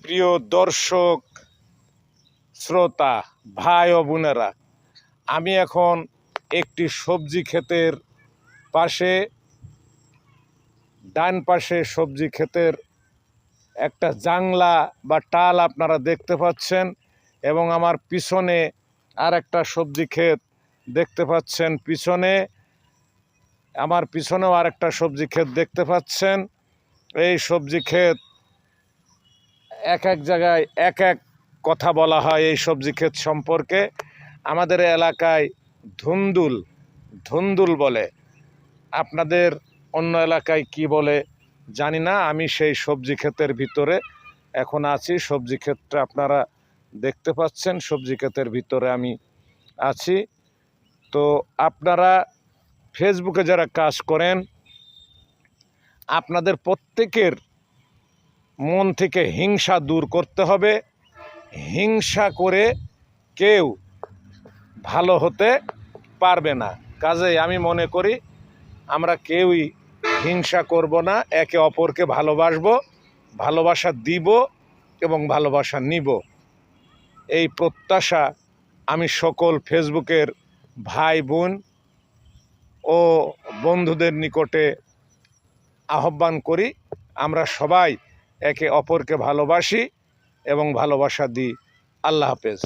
প্রিয় দর্শক শ্রোতা ভাই ও বোনেরা, আমি এখন একটি সবজি ক্ষেতের পাশে, ডান পাশে সবজি ক্ষেতের একটা জাংলা বা টাল আপনারা দেখতে পাচ্ছেন, এবং আমার পিছনে আর একটা সবজি ক্ষেত দেখতে পাচ্ছেন। আমার পিছনেও আর একটা সবজি ক্ষেত দেখতে পাচ্ছেন। এই সবজি ক্ষেত এক এক জায়গায় এক এক কথা বলা হয় এই সবজি ক্ষেত সম্পর্কে। আমাদের এলাকায় ধুন্দুল বলে, আপনাদের অন্য এলাকায় কি বলে জানি না। আমি সেই সবজি ক্ষেতের ভিতরে এখন আছি। সবজি ক্ষেতটা আপনারা দেখতে পাচ্ছেন, সবজি ক্ষেতের ভিতরে আমি আছি। তো আপনারা ফেসবুকে যারা কাজ করেন, আপনাদের প্রত্যেকের মন থেকে হিংসা দূর করতে হবে। হিংসা করে কেউ ভালো হতে পারবে না। কাজেই আমি মনে করি আমরা কেউই হিংসা করব না, একে অপরকে ভালোবাসবো, ভালোবাসা দিব এবং ভালোবাসা নিব। এই প্রত্যাশা আমি সকল ফেসবুকের ভাই বোন ও বন্ধুদের নিকটে আহ্বান করি। আমরা সবাই একে অপরকে ভালোবাসি এবং ভালোবাসা দিই। আল্লাহ হাফেজ।